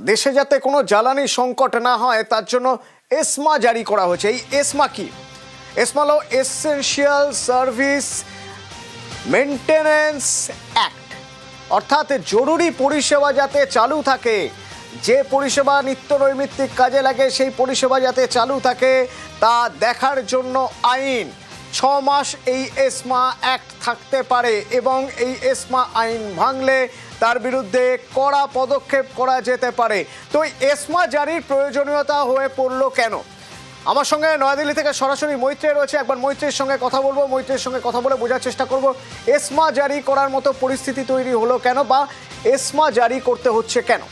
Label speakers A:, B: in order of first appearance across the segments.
A: দেশে যাতে কোনো জ্বালানি সংকট না হয় তার জন্য এসমা জারি করা হয়েছে। এই এসমা কি? এসমা হলো এসেনশিয়াল সার্ভিস মেনটেন্যান্স অ্যাক্ট, অর্থাৎ জরুরি পরিষেবা যাতে চালু থাকে, যে পরিষেবা নিত্য নৈমিত্তিক কাজে লাগে সেই পরিষেবা যাতে চালু থাকে তা দেখার জন্য আইন। 6 মাস এই এসমা অ্যাক্ট থাকতে পারে এবং এই এসমা আইন ভাঙলে তার বিরুদ্ধে কড়া পদক্ষেপ করা যেতে পারে। তো এসমা জারির প্রয়োজনীয়তা হয়ে পড়লো কেন? আমার সঙ্গে নয়াদিল্লি থেকে সরাসরি মৈত্রী রয়েছে, একবার মৈত্রীর সঙ্গে কথা বলবো। মৈত্রীর সঙ্গে কথা বলে বোঝার চেষ্টা করব এসমা জারি করার মতো পরিস্থিতি তৈরি হলো কেন, বা এসমা জারি করতে হচ্ছে কেন।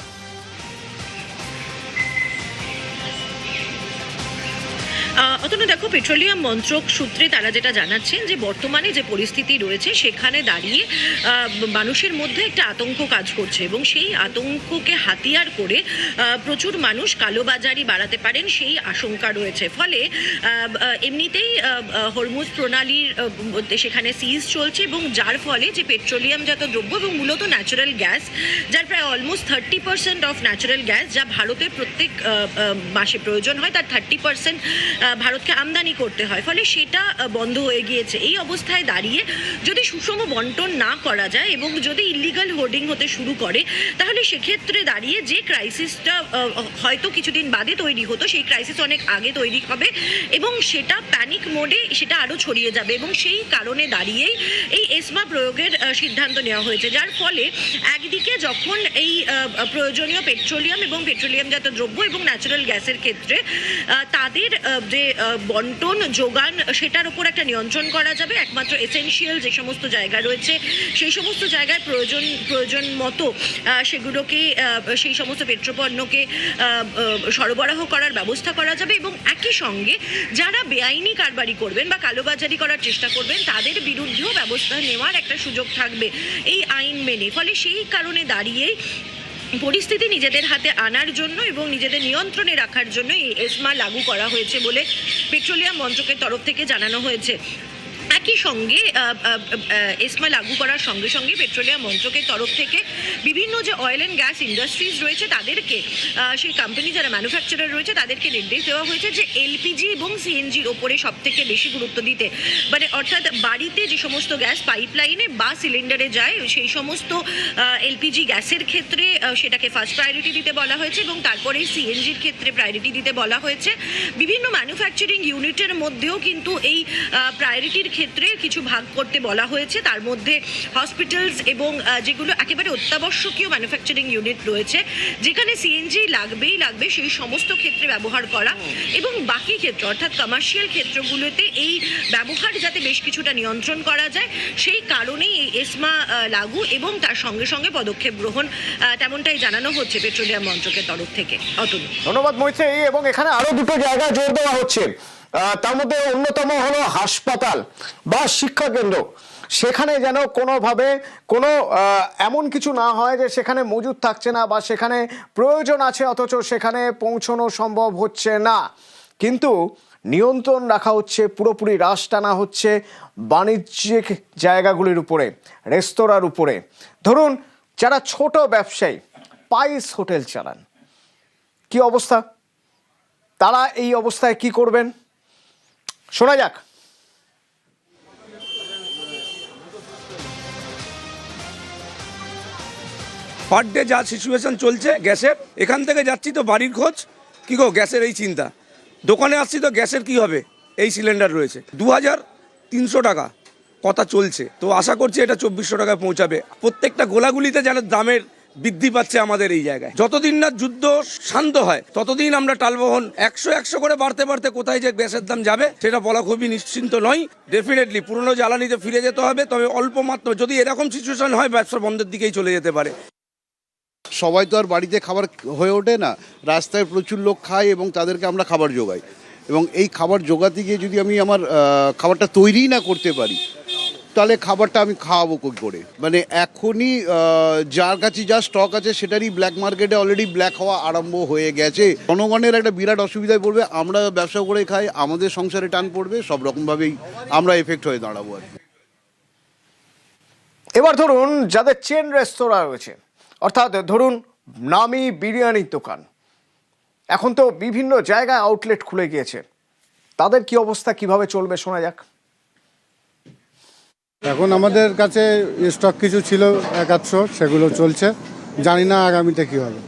B: অতনু, দেখো, পেট্রোলিয়াম মন্ত্রক সূত্রে তারা যেটা জানাচ্ছেন যে বর্তমানে যে পরিস্থিতি রয়েছে সেখানে দাঁড়িয়ে মানুষের মধ্যে একটা আতঙ্ক কাজ করছে এবং সেই আতঙ্ককে হাতিয়ার করে প্রচুর মানুষ কালোবাজারি বাড়াতে পারেন সেই আশঙ্কা রয়েছে। ফলে এমনিতেই হরমুজ প্রণালীর সেখানে সিজ চলছে এবং যার ফলে যে পেট্রোলিয়ামজাত দ্রব্য এবং মূলত ন্যাচারাল গ্যাস, যার প্রায় অলমোস্ট 30% অফ ন্যাচারাল গ্যাস যা ভারতের প্রত্যেক মাসে প্রয়োজন হয় তার 30% ভারতকে আমদানি করতে হয়, ফলে সেটা বন্ধ হয়ে গিয়েছে। এই অবস্থায় দাঁড়িয়ে যদি সুষম বন্টন না করা যায় এবং যদি ইলিগাল হোর্ডিং হতে শুরু করে তাহলে সেক্ষেত্রে দাঁড়িয়ে যে ক্রাইসিসটা হয়তো কিছুদিন বাদে তৈরি হতো সেই ক্রাইসিস অনেক আগে তৈরি হবে এবং সেটা প্যানিক মোডে সেটা আরও ছড়িয়ে যাবে এবং সেই কারণে দাঁড়িয়েই এই এসমা প্রয়োগের সিদ্ধান্ত নেওয়া হয়েছে। যার ফলে একদিকে যখন এই প্রয়োজনীয় পেট্রোলিয়াম এবং পেট্রোলিয়ামজাত দ্রব্য এবং ন্যাচারাল গ্যাসের ক্ষেত্রে তাদের যে বন্টন যোগান সেটার উপর একটা নিয়ন্ত্রণ করা যাবে, একমাত্র এসেনশিয়াল যে সমস্ত জায়গা রয়েছে সেই সমস্ত জায়গায় প্রয়োজন মতো সেগুলোকে সেই সমস্ত পেট্রোপণ্যকে সরবরাহ করার ব্যবস্থা করা যাবে এবং একই সঙ্গে যারা বেআইনি কারবারি করবেন বা কালোবাজারি করার চেষ্টা করবেন তাদের বিরুদ্ধেও ব্যবস্থা নেওয়ার একটা সুযোগ থাকবে এই আইন মেনে। ফলে সেই কারণে দাঁড়িয়েই পরিস্থিতি নিজেদের হাতে আনার জন্য এবং নিজেদের নিয়ন্ত্রণে রাখার জন্য এই এসমা লাগু করা হয়েছে বলে পেট্রোলিয়াম মন্ত্রকের তরফ থেকে জানানো হয়েছে। একই সঙ্গে এসমা লাগু করার সঙ্গে সঙ্গে পেট্রোলিয়াম মন্ত্রকের তরফ থেকে বিভিন্ন যে অয়েল অ্যান্ড গ্যাস ইন্ডাস্ট্রিজ রয়েছে তাদেরকে, সেই কোম্পানি যারা ম্যানুফ্যাকচারার রয়েছে তাদেরকে নির্দেশ দেওয়া হয়েছে যে এলপিজি এবং সিএনজির ওপরে সব থেকে বেশি গুরুত্ব দিতে, মানে অর্থাৎ বাড়িতে যে সমস্ত গ্যাস পাইপলাইনে বা সিলিন্ডারে যায় সেই সমস্ত এলপিজি গ্যাসের ক্ষেত্রে সেটাকে ফার্স্ট প্রায়োরিটি দিতে বলা হয়েছে এবং তারপরে সিএনজির ক্ষেত্রে প্রায়োরিটি দিতে বলা হয়েছে। বিভিন্ন ম্যানুফ্যাকচারিং ইউনিটের মধ্যেও কিন্তু এই প্রায়োরিটির ক্ষেত্রে কিছু ভাগ করতে বলা হয়েছে, তার মধ্যে হসপিটালস এবং যেগুলো একেবারে অত্যাবশ্যকীয় ম্যানুফ্যাকচারিং ইউনিট রয়েছে যেখানে সিএনজি লাগবেই লাগবে সেই সমস্ত ক্ষেত্রে ব্যবহার করা এবং বাকি ক্ষেত্র অর্থাৎ কমার্শিয়াল ক্ষেত্রগুলোতে এই ব্যবহার যাতে বেশ কিছুটা নিয়ন্ত্রণ করা যায় সেই কারণেই এই এসমা লাগু এবং তার সঙ্গে সঙ্গে পদক্ষেপ গ্রহণ, তেমনটাই জানানো হচ্ছে পেট্রোলিয়াম মন্ত্রকের তরফ থেকে। অতনু,
A: ধন্যবাদ মৈত্রী। এবং এখানে আরো দুটো জায়গা জোর দেওয়া হচ্ছে, তার মধ্যে অন্যতম হলো হাসপাতাল বা শিক্ষা কেন্দ্র। সেখানে যেন কোনোভাবে কোনো এমন কিছু না হয় যে সেখানে মজুদ থাকছে না বা সেখানে প্রয়োজন আছে অথচ সেখানে পৌঁছানো সম্ভব হচ্ছে না, কিন্তু নিয়ন্ত্রণ রাখা হচ্ছে, পুরোপুরি রাশ টানা হচ্ছে বাণিজ্যিক জায়গাগুলির উপরে, রেস্তোরাঁর উপরে। ধরুন যারা ছোট ব্যবসায়ী স্পাইস হোটেল চালান, কি অবস্থা, তারা এই অবস্থায় কি করবেন শোনা যাক।
C: পার ডে যা সিচুয়েশন চলছে গ্যাসের, এখান থেকে যাচ্ছি তো বাড়ির খোঁজ, কী গো গ্যাসের এই চিন্তা, দোকানে আসছি তো গ্যাসের কি হবে, এই সিলিন্ডার রয়েছে 2300 টাকা কথা চলছে, তো আশা করছি এটা 2400 টাকায় পৌঁছাবে। প্রত্যেকটা গোলাগুলিতে যেন দামের বৃদ্ধি পাচ্ছে আমাদের এই জায়গায়। যতদিন না যুদ্ধ শান্ত হয় ততদিন আমরা টালবহন 100 করে বাড়তে বাড়তে কোথায় যে গ্যাসের দাম যাবে সেটা বলা খুবই নিশ্চিন্ত নয়। ডেফিনেটলি পুরনো জ্বালানিতে ফিরে যেতে হবে, তবে অল্প মাত্র, যদি এরকম সিচুয়েশন হয় ব্যবসা বন্ধের দিকেই চলে যেতে পারে।
D: সবাই তো আর বাড়িতে খাবার হয়ে ওঠে না, রাস্তায় প্রচুর লোক খায় এবং তাদেরকে আমরা খাবার যোগাই, এবং এই খাবার জোগাতে গিয়ে যদি আমি আমার খাবারটা তৈরি না করতে পারি তাহলে খাবারটা আমি খাওয়াবো কী করে। মানে এখনই যার কাছে যা স্টক আছে সেটারই ব্ল্যাক মার্কেটে অলরেডি ব্ল্যাক হওয়া আরম্ভ হয়ে গেছে। জনগণের একটা বিরাট অসুবিধায় পড়বে, আমরা ব্যবসা করে খাই, আমাদের সংসারে টান পড়বে, সব রকমভাবেই আমরা এফেক্ট হয়ে দাঁড়াবো আর কি।
A: এবার ধরুন যাদের চেন রেস্তোরাঁ রয়েছে, অর্থাৎ ধরুন নামি বিরিয়ানির দোকান। এখন তো বিভিন্ন জায়গায় আউটলেট খুলে গিয়েছে, তাদের কি অবস্থা, কিভাবে চলবে শোনা যাক।
E: এখন আমাদের কাছে স্টক কিছু ছিল 1-800, সেগুলো চলছে, জানি না আগামীতে কী হবে।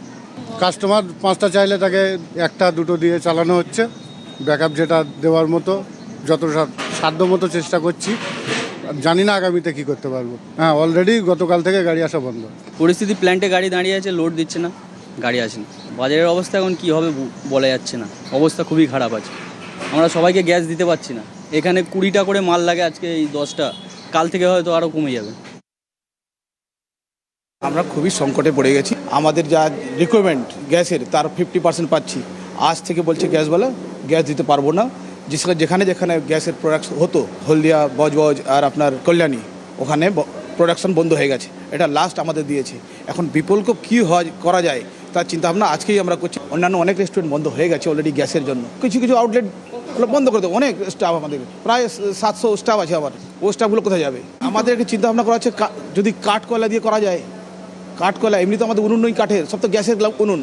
E: কাস্টমার 5টা চাইলে তাকে 1-2 দিয়ে চালানো হচ্ছে, ব্যাকআপ যেটা দেওয়ার মতো যত সাধ্য মতো চেষ্টা করছি, জানি না আগামীতে কী করতে পারবো। হ্যাঁ, অলরেডি গতকাল থেকে গাড়ি আসা বন্ধ।
F: পরিস্থিতি, প্ল্যান্টে গাড়ি দাঁড়িয়ে আছে, লোড দিচ্ছে না, গাড়ি আসে না। বাজারের অবস্থা এখন কী হবে বলা যাচ্ছে না, অবস্থা খুবই খারাপ আছে। আমরা সবাইকে গ্যাস দিতে পারছি না, এখানে 20টা করে মাল লাগে, আজকে এই 10টা, কাল থেকে হয়তো আরও কমে যাবে।
G: আমরা খুবই সংকটে পড়ে গেছি। আমাদের যা রিকোয়ারমেন্ট গ্যাসের তার 50% পাচ্ছি। আজ থেকে বলছে গ্যাসওয়ালা গ্যাস দিতে পারবো না। যেখানে যেখানে গ্যাসের প্রোডাকশন হতো, হলদিয়া, বজবজ আর আপনার কল্যাণী, ওখানে প্রোডাকশন বন্ধ হয়ে গেছে। এটা লাস্ট আমাদের দিয়েছে। এখন বিকল্প কী করা যায় তার চিন্তাভাবনা আজকেই আমরা করছি। অন্যান্য অনেক রেস্টুরেন্ট বন্ধ হয়ে গেছে অলরেডি গ্যাসের জন্য। কিছু কিছু আউটলেট বন্ধ করে দেবো। অনেক স্টাফ, আমাদের প্রায় 700 স্টাফ আছে। আবার ও স্টাফগুলো কোথায় যাবে? আমাদের একটি চিন্তাভাবনা করা হচ্ছে, যদি কাঠ কয়লা দিয়ে করা যায়। কাঠ কয়লা এমনি তো আমাদের উনুন নই কাঠের, সব তো গ্যাসের উনুন।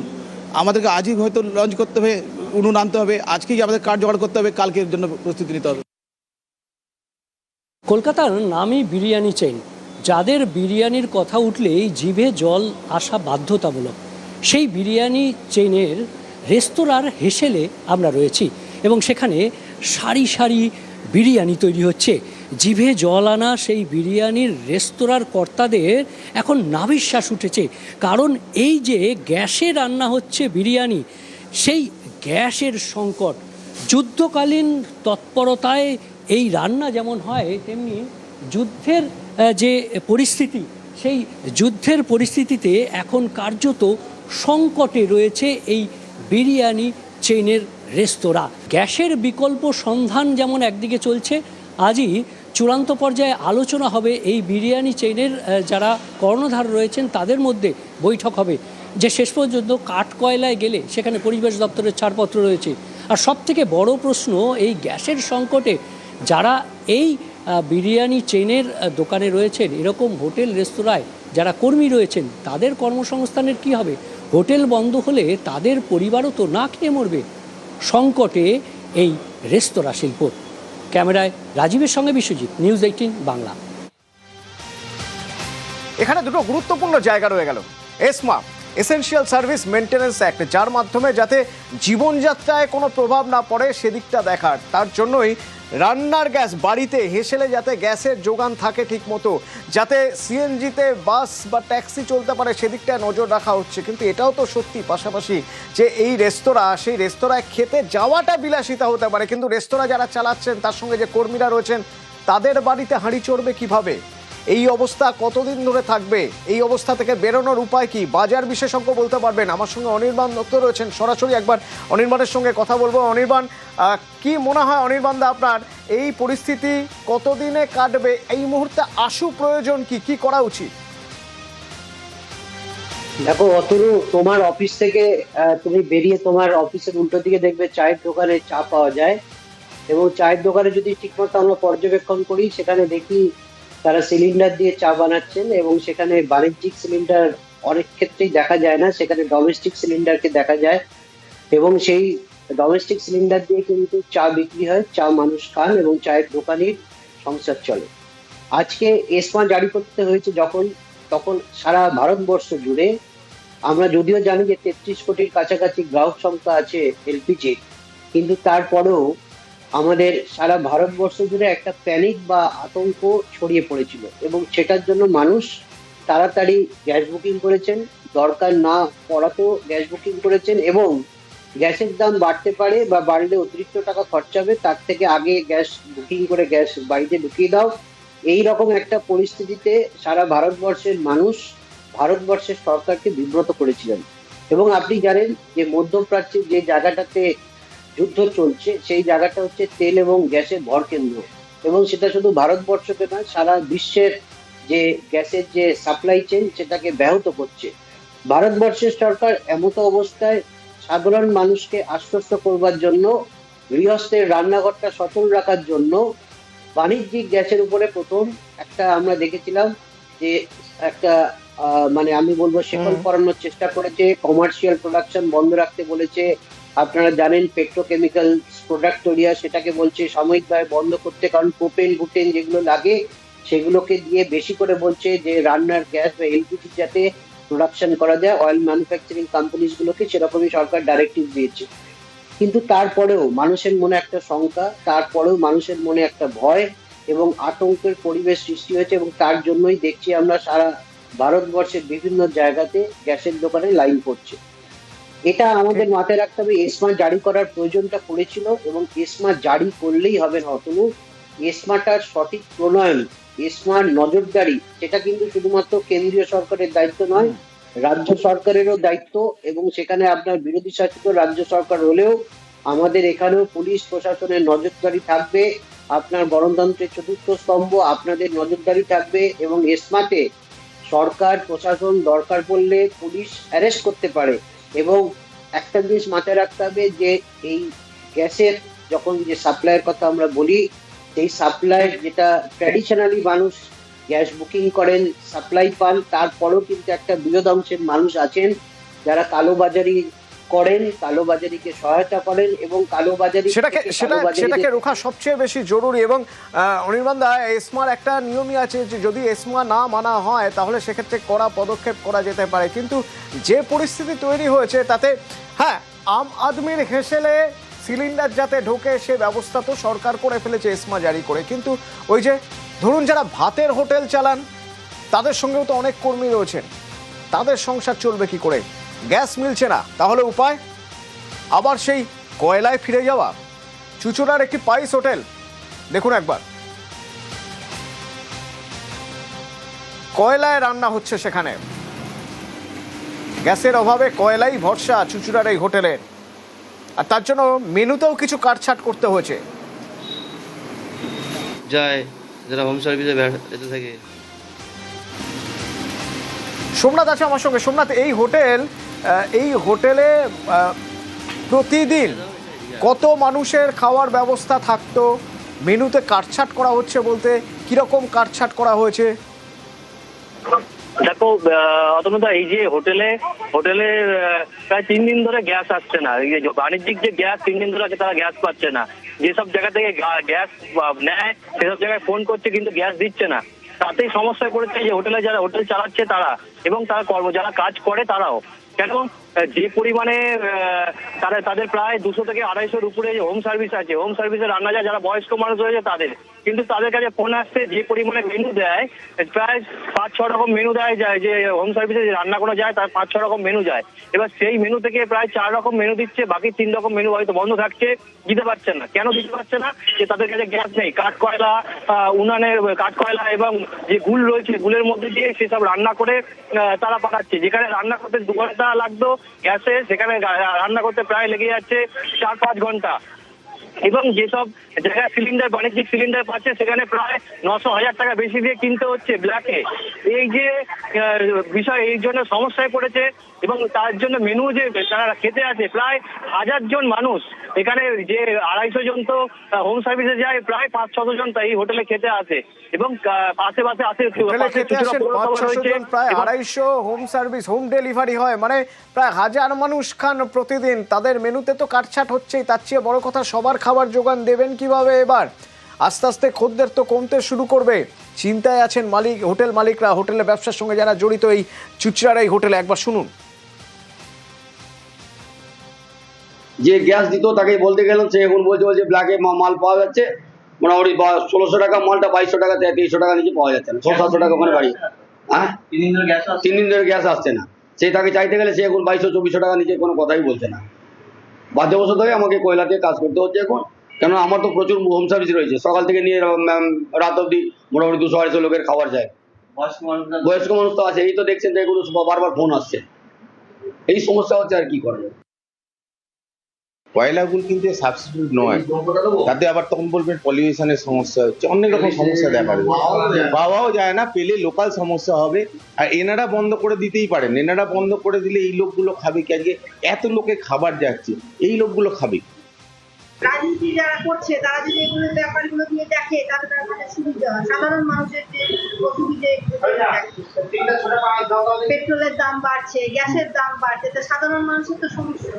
G: আমাদেরকে আজই হয়তো লঞ্চ করতে হবে, উনুন আনতে হবে, আজকেই আমাদের কাঠ জোগাড় করতে হবে, কালকের জন্য প্রস্তুতি নিতে হবে।
H: কলকাতার নামি বিরিয়ানি চেইন, যাদের বিরিয়ানির কথা উঠলেই জিভে জল আসা বাধ্যতামূলক, সেই বিরিয়ানি চেইনের রেস্তোরাঁর হেসেলে আমরা রয়েছি এবং সেখানে সারি সারি বিরিয়ানি তৈরি হচ্ছে। জিভে জল আনা সেই বিরিয়ানির রেস্তোরাঁর কর্তাদের এখন নাভিশ্বাস উঠেছে, কারণ এই যে গ্যাসে রান্না হচ্ছে বিরিয়ানি, সেই গ্যাসের সংকট, যুদ্ধকালীন তৎপরতায় এই রান্না যেমন হয়, তেমনি যুদ্ধের যে পরিস্থিতি, সেই যুদ্ধের পরিস্থিতিতে এখন কার্যত সংকটে রয়েছে এই বিরিয়ানি চেইনের রেস্তোরাঁ। গ্যাসের বিকল্প সন্ধান যেমন একদিকে চলছে, আজই চূড়ান্ত পর্যায়ে আলোচনা হবে এই বিরিয়ানি চেইনের যারা কর্ণধার রয়েছেন তাদের মধ্যে বৈঠক হবে, যে শেষ পর্যন্ত কাঠ কয়লায় গেলে সেখানে পরিবেশ দপ্তরের ছাড়পত্র রয়েছে। আর সবথেকে বড় প্রশ্ন, এই গ্যাসের সংকটে যারা এই বিরিয়ানি চেইনের দোকানে রয়েছেন, এরকম হোটেল রেস্তোরাঁয় যারা কর্মী রয়েছেন, তাদের কর্মসংস্থানের কি হবে? হোটেল বন্ধ হলে তাদের পরিবারও তো না খেয়ে মরবে। সংকটে এই রেস্তোরাঁ শিল্প। ক্যামেরায় রাজীবের সঙ্গে বিশ্বজিৎ, নিউজ 18 বাংলা।
A: এখানে দুটো গুরুত্বপূর্ণ জায়গা রয়ে গেল। Asthma, essential service maintenance act, যার মাধ্যমে যাতে জীবনযাত্রায় কোনো প্রভাব না পড়ে সেদিকটা দেখার, তার জন্যই রান্নার গ্যাস বাড়িতে হেসেলে যাতে গ্যাসের যোগান থাকে ঠিক মতো, যাতে সিএনজিতে বাস বা ট্যাক্সি চলতে পারে সেদিকটায় নজর রাখা হচ্ছে। কিন্তু এটাও তো সত্যি পাশাপাশি যে এই রেস্তোরাঁ, সেই রেস্তোরাঁয় খেতে যাওয়াটা বিলাসিতা হতে পারে, কিন্তু রেস্তোরাঁ যারা চালাচ্ছেন তার সঙ্গে যে কর্মীরা রয়েছেন তাদের বাড়িতে হাঁড়ি চড়বে কিভাবে? এই অবস্থা কতদিন ধরে থাকবে? এই অবস্থা থেকে বেরোনোর উপায় কি? বাজার বিশেষজ্ঞ বলতে পারবেন। আমার সঙ্গে অনির্বাণ দত্ত রয়েছেন, সরাসরি একবার অনির্বাণের সঙ্গে কথা বলবো। অনির্বাণ, কি মনে হয় অনির্বাণ দা আপনার, এই পরিস্থিতি কতদিনে কাটবে? এই মুহূর্তে আশু প্রয়োজন কি, কি করা উচিত?
I: দেখো অতনু, তোমার অফিস থেকে তুমি বেরিয়ে তোমার অফিসের উল্টো দিকে দেখবে চায়ের দোকানে চা পাওয়া যায়, এবং চায়ের দোকানে যদি ঠিকমতো আমরা পর্যবেক্ষণ করি, সেখানে দেখি তারা সিলিন্ডার দিয়ে চা বানাচ্ছেন, এবং সেখানে বাণিজ্যিক সিলিন্ডার অনেক ক্ষেত্রেই দেখা যায় না, সেখানে ডোমেস্টিক সিলিন্ডারকে দেখা যায়, এবং সেই ডোমেস্টিক সিলিন্ডার দিয়ে কিন্তু চা বিক্রি হয়, চা মানুষ খান এবং চায়ের দোকানের সংসার চলে। আজকে এসমা জারি করতে হয়েছে তখন সারা ভারতবর্ষ জুড়ে, আমরা যদিও জানি যে 33 কোটির কাছাকাছি গ্রাহক সংখ্যা আছে এলপিজি, কিন্তু তারপরেও আমাদের সারা ভারতবর্ষ জুড়ে একটা প্যানিক বা আতঙ্ক ছড়িয়ে পড়েছিল, এবং সেটার জন্য মানুষ তাড়াতাড়ি গ্যাস বুকিং করেছেন, দরকার না পড়াতেও গ্যাস বুকিং করেছেন, এবং গ্যাসের দাম বাড়তে পারে বা বাড়লে অতিরিক্ত টাকা খরচা হবে, তার থেকে আগে গ্যাস বুকিং করে গ্যাস বাড়িতে ঢুকিয়ে দাও। এই রকম একটা পরিস্থিতিতে সারা ভারতবর্ষের মানুষ ভারতবর্ষের সরকারকে বিব্রত করেছিলেন। এবং আপনি জানেন যে মধ্যপ্রাচ্যের যে জায়গাটাতে যুদ্ধ চলছে, সেই জায়গাটা হচ্ছে তেল এবং গ্যাসের ভরকেন্দ্র, এবং সেটা শুধু ভারতবর্ষকে নয়, সারা বিশ্বের যে গ্যাসের যে সাপ্লাই চেইন সেটাকে ব্যাহত করছে। ভারতবর্ষের সরকার এমতো অবস্থায় সাধারণ মানুষকে আশ্বস্ত করবার জন্য, গৃহস্থের রান্নাঘরটা সচল রাখার জন্য বাণিজ্যিক গ্যাসের উপরে প্রথম একটা আমরা দেখেছিলাম যে একটা মানে আমি বলবো শেকল পরানোর চেষ্টা করেছে, কমার্শিয়াল প্রোডাকশন বন্ধ রাখতে বলেছে। আপনারা জানেন পেট্রোকেমিক্যাল প্রোডাক্ট তৈরি হয় সেটাকে বলছে সাময়িকভাবে বন্ধ করতে, কারণ প্রোপেন বুটেন যেগুলো লাগে সেগুলোকে দিয়ে বেশি করে বলছে যে রান্নার গ্যাস বা এলপিজি যাতে প্রোডাকশন করা যায়, অয়েল ম্যানুফ্যাকচারিং কোম্পানিজ গুলোকে সেরকমই সরকার ডাইরেক্টিভ দিয়েছে। কিন্তু তারপরেও মানুষের মনে একটা শঙ্কা, তারপরেও মানুষের মনে একটা ভয় এবং আতঙ্কের পরিবেশ সৃষ্টি হয়েছে, এবং তার জন্যই দেখছি আমরা সারা ভারতবর্ষের বিভিন্ন জায়গাতে গ্যাসের দোকানে লাইন পড়ছে। এটা আমাদের মাথায় রাখতে হবে, এসমা জারি করার প্রয়োজনটা পড়েছিল, এবং এসমা জারি করলেই হবে না অতনু। এসমাটার সঠিক প্রণয়ন, এসমার নজরদারি, সেটা কিন্তু শুধুমাত্র কেন্দ্রীয় সরকারের দায়িত্ব নয়, রাজ্য সরকারেরও দায়িত্ব। এবং সেখানে আপনার বিরোধী শাসিত রাজ্য সরকার হলেও আমাদের এখানেও পুলিশ প্রশাসনের নজরদারি থাকবে, আপনার গণতন্ত্রের চতুর্থ স্তম্ভ আপনাদের নজরদারি থাকবে, এবং এসমাতে সরকার প্রশাসন দরকার পড়লে পুলিশ অ্যারেস্ট করতে পারে। এবং একটা জিনিস মাথায় রাখতে হবে যে এই গ্যাসের যখন যে সাপ্লাইয়ের কথা আমরা বলি, সেই সাপ্লাই যেটা ট্র্যাডিশনালি মানুষ গ্যাস বুকিং করেন, সাপ্লাই পান, তারপরেও কিন্তু একটা বৃহৎ অংশের মানুষ আছেন যারা কালোবাজারি করেন, কালোবাজারিকে সহায়তা করেন, এবং কালোবাজারি
A: সেটাকে রোখা সবচেয়ে বেশি জরুরি। এবং অনির্বাণ দা, এসমার একটা নিয়মই আছে যে যদি এসমা না মানা হয় তাহলে সেক্ষেত্রে কড়া পদক্ষেপ করা যেতে পারে। কিন্তু যে পরিস্থিতি তৈরি হয়েছে তাতে হ্যাঁ, আম আদমির হেসেলে সিলিন্ডার যাতে ঢোকে সে ব্যবস্থা তো সরকার করে ফেলেছে এসমা জারি করে, কিন্তু ওই যে ধরুন যারা ভাতের হোটেল চালান তাদের সঙ্গেও তো অনেক কর্মী রয়েছেন, তাদের সংসার চলবে কি করে? গ্যাস মিলছে না, তাহলে উপায় আবার সেই কয়লায় ফিরে যাওয়া। চুঁচুড়ার একটি পাইস হোটেল দেখুন একবার, কয়লায় রান্না হচ্ছে সেখানে, গ্যাসের অভাবে কয়লাই ভরসা চুঁচুড়ার এই হোটেলে, আর তার জন্য মেনুতেও কিছু কাটছাট করতে হয়েছে।
J: যায় যারা হোম সার্ভিসে যেতে থাকে।
A: সোমনাথ আছে আমার সঙ্গে। সোমনাথ, এই হোটেলে প্রতিদিন কত মানুষের খাওয়ার ব্যবস্থা থাকতো? মেনুতে কাটছাট করা হচ্ছে বলতে কিরকম কাটছাট করা হয়েছে?
K: দেখো অতনুদা, এই যে হোটেলে প্রায় 3 দিন ধরে গ্যাস আসছে না। এই যে বাণিজ্যিক যে গ্যাস 3 দিন ধরে আছে তারা গ্যাস পাচ্ছে না। যেসব জায়গা থেকে গ্যাস নেয় সেসব জায়গায় ফোন করছে কিন্তু গ্যাস দিচ্ছে না। তাতেই সমস্যায় পড়েছে যে হোটেলে যারা হোটেল চালাচ্ছে তারা, এবং তারা যারা কাজ করে তারাও। কেন যে পরিমাণে তাদের প্রায় 200 থেকে 250-এর উপরে যে হোম সার্ভিস আছে, হোম সার্ভিসে রান্না যায় যারা বয়স্ক মানুষ রয়েছে তাদের, কিন্তু তাদের কাছে ফোন আসছে যে পরিমাণে মেনু দেয়, প্রায় 5-6 রকম মেনু দেয় যায়, যে হোম সার্ভিসে যে রান্না করা যায় তার 5-6 রকম মেনু যায়। এবার সেই মেনু থেকে প্রায় 4 রকম মেনু দিচ্ছে, বাকি 3 রকম মেনু হয়তো বন্ধ থাকছে, দিতে পারছে না। কেন দিতে পারছে না? যে তাদের কাছে গ্যাস নেই। কাঠকয়লা, উনানের কাঠকয়লা এবং যে গুল রয়েছে গুলের মধ্যে দিয়ে সেসব রান্না করে তারা পাঠাচ্ছে। যেখানে রান্না করতে 2 ঘন্টা লাগতো গ্যাসে, সেখানে রান্না করতে প্রায় লেগে যাচ্ছে 4-5 ঘন্টা। এবং যেসব জায়গায় সিলিন্ডার বাণিজ্যিক সিলিন্ডার পাচ্ছে সেখানে প্রায় 900-1000 টাকা বেশি দিয়ে কিনতে হচ্ছে ব্ল্যাকে। এই যে বিষয়, এই জন্য সমস্যায় পড়েছে। এবং তার জন্য মেনু যে তারা খেতে আছে প্রায় 1000 জন মানুষ, এখানে যে 250 জন তো হোম সার্ভিসে যায়, প্রায় 500-600 জন এই হোটেলে খেতে আসে। এবং আশেপাশে আছে
A: প্রায় 250 হোম সার্ভিস, হোম ডেলিভারি হয়, মানে প্রায় 1000 মানুষ খান প্রতিদিন। তাদের মেনুতে তো কাটছাট হচ্ছেই, তার চেয়ে বড় কথা সবার খাবার যোগান দেবেন কিভাবে? এবার আস্তে আস্তে খদ্দের তো কমতে শুরু করবে, চিন্তায় আছেন হোটেল মালিকরা, হোটেলের ব্যবসার সঙ্গে যারা জড়িত এই চুঁচুড়ার এই হোটেলে। একবার শুনুন।
L: যে গ্যাস দিত তাকে বলতে গেলাম, সে এখন বলছে ব্ল্যাকে মাল পাওয়া যাচ্ছে, মোটামুটি 1600 টাকা মালটা 2200 টাকা 2300 টাকা নিচে পাওয়া যাচ্ছে না, 600-700 টাকা ওখানে বাড়ি। হ্যাঁ, 3 দিন ধরে গ্যাস আসছে না। সেই তাকে চাইতে গেলে সে এখন 2200-2400 টাকা নিচে কোনো কথাই বলছে না। বাধ্যবশত হয়ে আমাকে কয়লা দিয়ে কাজ করতে হচ্ছে এখন, কেন আমার তো প্রচুর হোম সার্ভিস রয়েছে। সকাল থেকে নিয়ে রাত অবধি মোটামুটি 200-250 লোকের খাবার যায়। বয়স্ক মানুষ তো আছে, এই তো দেখছেন যে এগুলো বারবার ফোন আসছে, এই সমস্যা হচ্ছে। আর কি করবে?
M: কয়লাগুলো কিন্তু সাবস্টিটিউট নয়, তাতে আবার তখন বলবেন পলিউশনের সমস্যা হচ্ছে, অনেক রকম সমস্যা দেখা যাবে, পাওয়াও যায় না, পেলে লোকাল সমস্যা হবে। আর এনারা বন্ধ করে দিতেই পারেন, এনারা বন্ধ করে দিলে এই লোকগুলো খাবে কি? আজকে এত লোকে খাবার যাচ্ছে, এই লোকগুলো খাবে।
N: রাজনীতি যারা করছে তারা যদি এগুলো ব্যাপারগুলো নিয়ে দেখে তাহলে তাদের সুবিধা হয়। সাধারণ মানুষের যে অসুবিধে, পেট্রোলের দাম বাড়ছে, গ্যাসের দাম বাড়ছে, তো সাধারণ মানুষের তো সমস্যা।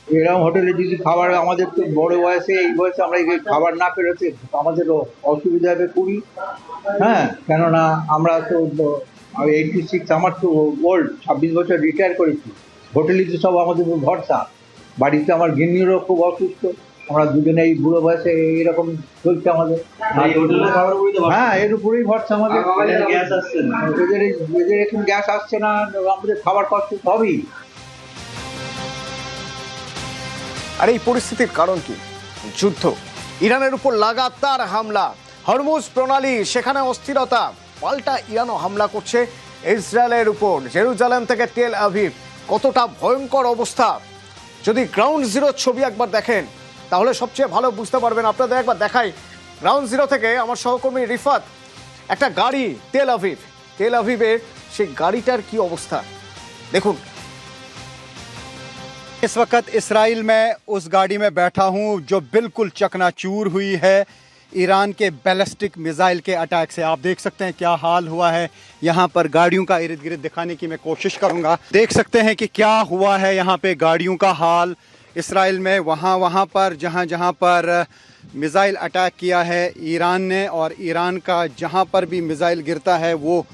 O: এরকম হোটেলে যদি খাবার, আমাদের তো বড় বয়সে, এই বয়সে আমরা এই খাবার না পেরোতে আমাদের অসুবিধা হবে খুবই। হ্যাঁ, কেননা আমরা তো 86, আমার তো ওল্ড, 26 বছর রিটায়ার করেছি। হোটেলই তো সব আমাদের উপর ভরসা। বাড়িতে আমার গিন্নিরও খুব অসুস্থ, আমরা দুজনে এই বুড়ো বয়সে এইরকম চলছে আমাদের। হ্যাঁ, এর উপরেই ভরসা আমাদের।
J: গ্যাস আসছে না,
O: এদের এখন গ্যাস আসছে না, আমাদের খাবার কষ্ট হবেই।
A: আর এই পরিস্থিতির কারণ কি? যুদ্ধ, ইরানের উপর লাগাতার হামলা, হরমুজ প্রণালী সেখানে অস্থিরতা, পাল্টা ইরানও হামলা করছে ইসরায়েলের উপর। জেরুজালেম থেকে তেল আভিভ, কতটা ভয়ঙ্কর অবস্থা। যদি গ্রাউন্ড জিরো ছবি একবার দেখেন তাহলে সবচেয়ে ভালো বুঝতে পারবেন। আপনাদের একবার দেখাই গ্রাউন্ড জিরো থেকে আমার সহকর্মী রিফাত, একটা গাড়ি তেল আভিভের সেই গাড়িটার কি অবস্থা দেখুন।
P: इस वक्त इसराइल में उस गाड़ी में बैठा हूं जो बिल्कुल चकनाचूर हुई है ईरान के बैलिस्टिक मिसाइल के अटैक से। आप देख सकते हैं क्या हाल हुआ है यहाँ पर। गाड़ियों का इर्द गिर्द दिखाने की मैं कोशिश करूँगा। देख सकते हैं कि क्या हुआ है यहाँ पे गाड़ियों का हाल इसराइल में। वहाँ पर जहाँ पर मिसाइल अटैक किया है ईरान ने, और ईरान का जहाँ पर भी मिसाइल गिरता है वो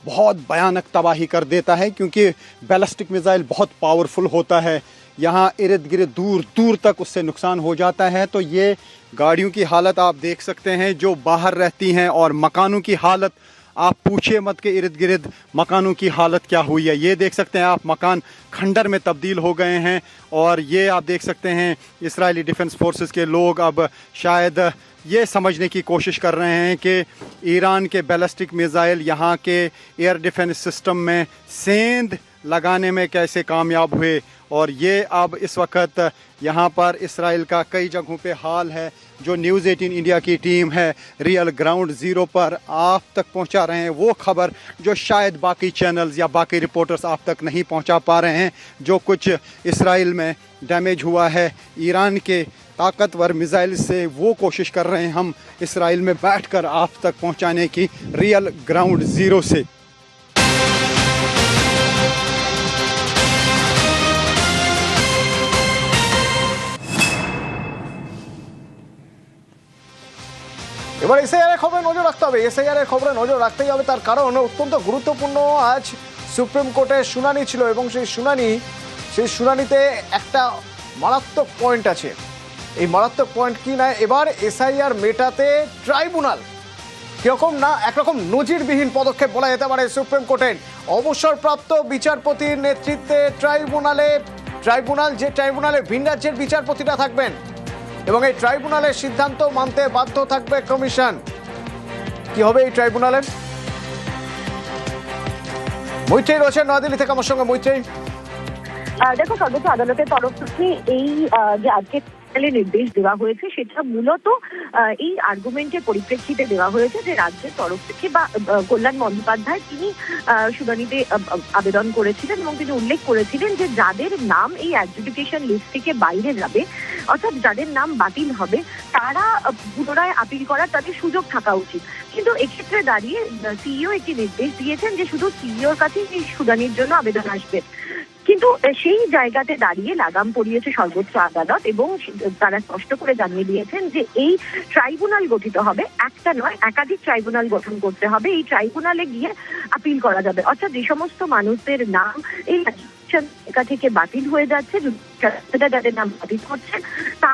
P: बहुत भयानक तबाही कर देता है, क्योंकि बैलिस्टिक मिसाइल बहुत पावरफुल होता है। यहाँ इर्द गिर्द दूर दूर तक उससे नुकसान हो जाता है। तो ये गाड़ियों की हालत आप देख सकते हैं जो बाहर रहती हैं, और मकानों की हालत आप पूछिए मत के इर्द गिर्द मकानों की हालत क्या हुई है। ये देख सकते हैं आप, मकान खंडर में तब्दील हो गए हैं। और ये आप देख सकते हैं इजरायली डिफेंस फोर्सेस के लोग अब शायद ये समझने की कोशिश कर रहे हैं कि ईरान के बैलिस्टिक मिसाइल यहाँ के एयर डिफेंस सिस्टम में सेंध लगाने में कैसे कामयाब हुए। और ये अब इस वक्त यहाँ पर इसराइल का कई जगहों पे हाल है जो न्यूज़ 18 इंडिया की टीम है रियल ग्राउंड ज़ीरो पर आप तक पहुँचा रहे हैं। वो खबर जो शायद बाकी चैनल्स या बाकी रिपोर्टर्स आप तक नहीं पहुँचा पा रहे हैं, जो कुछ इसराइल में डैमेज हुआ है ईरान के ताकतवर मिसाइल से, वो कोशिश कर रहे हैं हम इसराइल में बैठकर आप तक पहुँचाने की रियल ग्राउंड ज़ीरो से।
A: এবার এসআইআর খবরে নজর রাখতে হবে। এসআইআর খবরে নজর রাখতেই হবে, তার কারণ অত্যন্ত গুরুত্বপূর্ণ। আজ সুপ্রিম কোর্টে শুনানি ছিল এবং সেই শুনানিতে একটা মারাত্মক পয়েন্ট আছে। এই মারাত্মক পয়েন্ট কি না, এবার এসআইআর মেটাতে ট্রাইব্যুনাল কিরকম না একরকম নজিরবিহীন পদক্ষেপ বলা যেতে পারে সুপ্রিম কোর্টের। অবসরপ্রাপ্ত বিচারপতির নেতৃত্বে ট্রাইব্যুনালে ভিন রাজ্যের বিচারপতিরা থাকবেন এবং এই ট্রাইব্যুনালের সিদ্ধান্ত মানতে বাধ্য থাকবে কমিশন। কি হবে এই ট্রাইব্যুনালের? মৈত্রী রয়েছেন নয়াদিল্লি থেকে আমার সঙ্গে। মৈত্রী,
Q: দেখো, সর্বোচ্চ আদালতের তরফ থেকে এই যে আজকে নির্দেশ দেওয়া হয়েছে সেটা মূলত এই আর্গুমেন্টের পরিপ্রেক্ষিতে দেওয়া হয়েছে যে রাজ্যের তরফ থেকে বা কল্যাণ বন্দ্যোপাধ্যায় তিনি শুনানিতে আবেদন করেছিলেন এবং তিনি উল্লেখ করেছিলেন যে যাদের নাম এই অ্যাডজুডিকেশন লিস্ট থেকে বাইরে যাবে, অর্থাৎ যাদের নাম বাতিল হবে, তারা পুনরায় আপিল করার তাদের সুযোগ থাকা উচিত। কিন্তু এক্ষেত্রে দাঁড়িয়ে সিইও একটি নির্দেশ দিয়েছেন যে শুধু সিইওর কাছেই এই শুনানির জন্য আবেদন আসবে। কিন্তু সেই জায়গাতে দাঁড়িয়ে লাগাম পড়িয়েছে সর্বোচ্চ আদালত এবং তারা স্পষ্ট করে জানিয়ে দিয়েছেন যে এই ট্রাইব্যুনাল গঠিত হবে, একটা নয় একাধিক ট্রাইব্যুনাল গঠন করতে হবে। এই ট্রাইব্যুনালে গিয়ে আপিল করা যাবে, অর্থাৎ যে সমস্ত মানুষদের নাম এই এলাকা থেকে বাতিল হয়ে যাচ্ছে, যাদের নাম বাতিল করছে, তা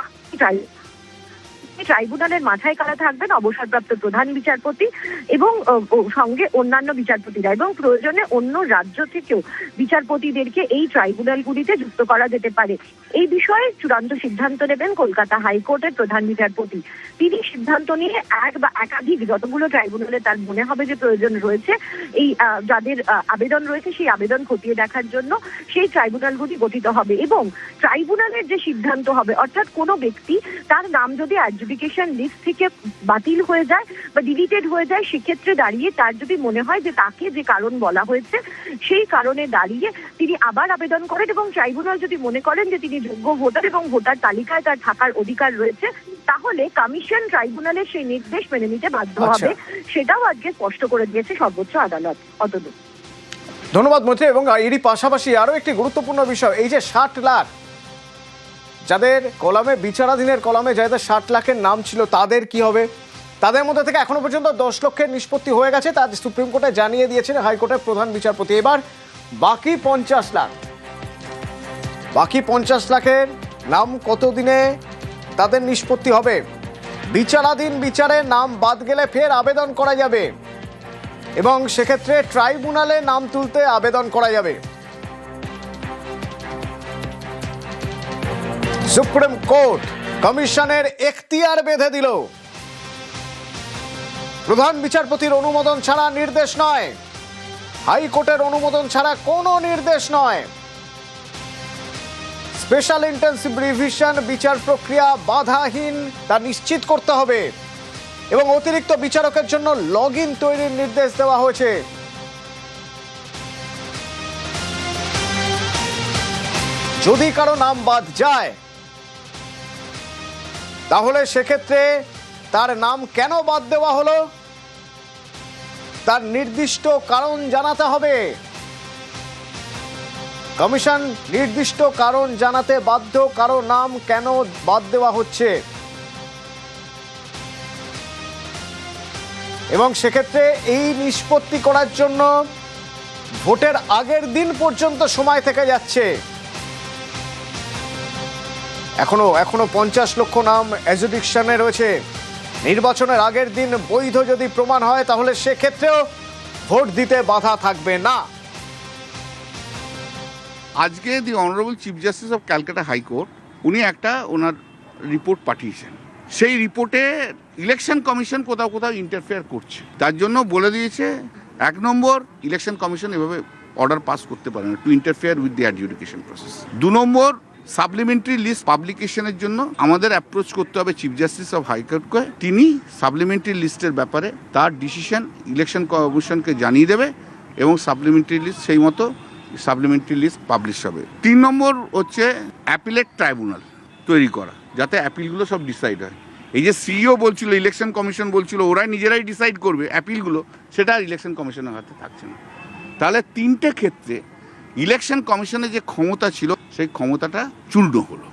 Q: ট্রাইব্যুনালের মাথায় কারা থাকবেন? অবসরপ্রাপ্ত প্রধান বিচারপতি এবং সঙ্গে অন্যান্য বিচারপতিরা, এবং প্রয়োজনে অন্য রাজ্য থেকেও বিচারপতিদেরকে এই ট্রাইব্যুনালগুলিতে যুক্ত করা যেতে পারে। এই বিষয়ে চূড়ান্ত সিদ্ধান্ত নেবেন কলকাতা হাইকোর্টের প্রধান বিচারপতি। তিনি সিদ্ধান্ত নিয়ে এক বা একাধিক যতগুলো ট্রাইব্যুনালে তার মনে হবে যে প্রয়োজন রয়েছে এই যাদের আবেদন রয়েছে সেই আবেদন খতিয়ে দেখার জন্য সেই ট্রাইব্যুনালগুলি গঠিত হবে। এবং ট্রাইব্যুনালের যে সিদ্ধান্ত হবে, অর্থাৎ কোনো ব্যক্তি তার নাম যদি অ্যাডজুডিকেশন লিস্ট থেকে বাতিল হয়ে যায় বা ডিলিটেড হয়ে যায়, সেক্ষেত্রে দাঁড়িয়ে তার যদি মনে হয় যে তাকে যে কারণ বলা হয়েছে সেই কারণে দাঁড়িয়ে তিনি আবার আবেদন করেন এবং ট্রাইব্যুনাল যদি মনে করেন যে তিনি যোগ্য ভোটার এবং ভোটার তালিকায় তার থাকার অধিকার রয়েছে, তাহলে কমিশন ট্রাইব্যুনালের সেই নির্দেশ মেনে নিতে বাধ্য হবে। সেটাও আজকে স্পষ্ট করে দিয়েছে সর্বোচ্চ আদালত। অতদূর।
A: ধন্যবাদ মৈত্রী। এবং এরই পাশাপাশি আরো একটি গুরুত্বপূর্ণ বিষয়, এই যে 60 লাখ যাদের কলামে বিচারাধীনের কলামে যাদের 60 লাখের নাম ছিল, তাদের কি হবে? তাদের মধ্যে থেকে এখনো পর্যন্ত 10 লক্ষের নিষ্পত্তি হয়ে গেছে, তা সুপ্রিম কোর্টে জানিয়ে দিয়েছেন হাইকোর্টের প্রধান বিচারপতি। এবার বাকি 50 লাখ, বাকি 50 লাখের নাম কতদিনে তাদের নিষ্পত্তি হবে? বিচারাধীন বিচারে নাম বাদ গেলে ফের আবেদন করা যাবে এবং সেক্ষেত্রে ট্রাইব্যুনালে নাম তুলতে আবেদন করা যাবে। সুপ্রিম কোর্ট কমিশনের এখতিয়ার বেঁধে দিল। প্রধান বিচারপতির অনুমোদন ছাড়া নির্দেশ নয়, হাইকোর্টের অনুমোদন ছাড়া কোনো নির্দেশ নয়। স্পেশাল ইন্টেন্সিভ রিভিশন বিচার প্রক্রিয়া বাধাহীন তা নিশ্চিত করতে হবে এবং অতিরিক্ত বিচারকের জন্য লগ ইন তৈরির নির্দেশ দেওয়া হয়েছে। যদি কারো নাম বাদ যায় তাহলে সেক্ষেত্রে তার নাম কেন বাদ দেওয়া হলো তার নির্দিষ্ট কারণ জানাতে হবে। কমিশন নির্দিষ্ট কারণ জানাতে বাধ্য, কারো নাম কেন বাদ দেওয়া হচ্ছে। এবং সেক্ষেত্রে এই নিষ্পত্তি করার জন্য ভোটের আগের দিন পর্যন্ত সময় থেকে যাচ্ছে। এখনো 50 লক্ষ নাম অ্যাডজুডিকশনে রয়েছে। নির্বাচনের আগের দিন বৈধ যদি প্রমাণ হয় তাহলে সেক্ষেত্রেও ভোট দিতে বাধা থাকবে না।
R: আজকে the honourable chief justice of Calcutta high court উনি একটা ওনার রিপোর্ট পাঠিয়েছেন। সেই রিপোর্টে ইলেকশন কমিশন কোথাও কোথাও ইন্টারফেয়ার করছে, তার জন্য বলে দিয়েছে 1 নম্বর ইলেকশন কমিশন এভাবে অর্ডার পাস করতে পারে না, to interfere with the adjudication process. 2 নম্বর সাপ্লিমেন্টারি লিস্ট পাবলিকেশনের জন্য আমাদের অ্যাপ্রোচ করতে হবে চিফ জাস্টিস অফ হাইকোর্টকে। তিনি সাপ্লিমেন্টারি লিস্টের ব্যাপারে তার ডিসিশন ইলেকশন কমিশনকে জানিয়ে দেবে এবং সাপ্লিমেন্টারি লিস্ট সেই মতো সাপ্লিমেন্টারি লিস্ট পাবলিশ হবে। 3 নম্বর হচ্ছে অ্যাপিলেট ট্রাইব্যুনাল তৈরি করা, যাতে অ্যাপিলগুলো সব ডিসাইড হয়। এই যে সিইও বলছিল, ইলেকশন কমিশন বলছিল ওরাই নিজেরাই ডিসাইড করবে অ্যাপিলগুলো, সেটা আর ইলেকশন কমিশনের হাতে থাকছে না। তাহলে 3টে ক্ষেত্রে ইলেকশন কমিশনের যে ক্ষমতা ছিল সেই ক্ষমতাটা চূর্ণ হলো।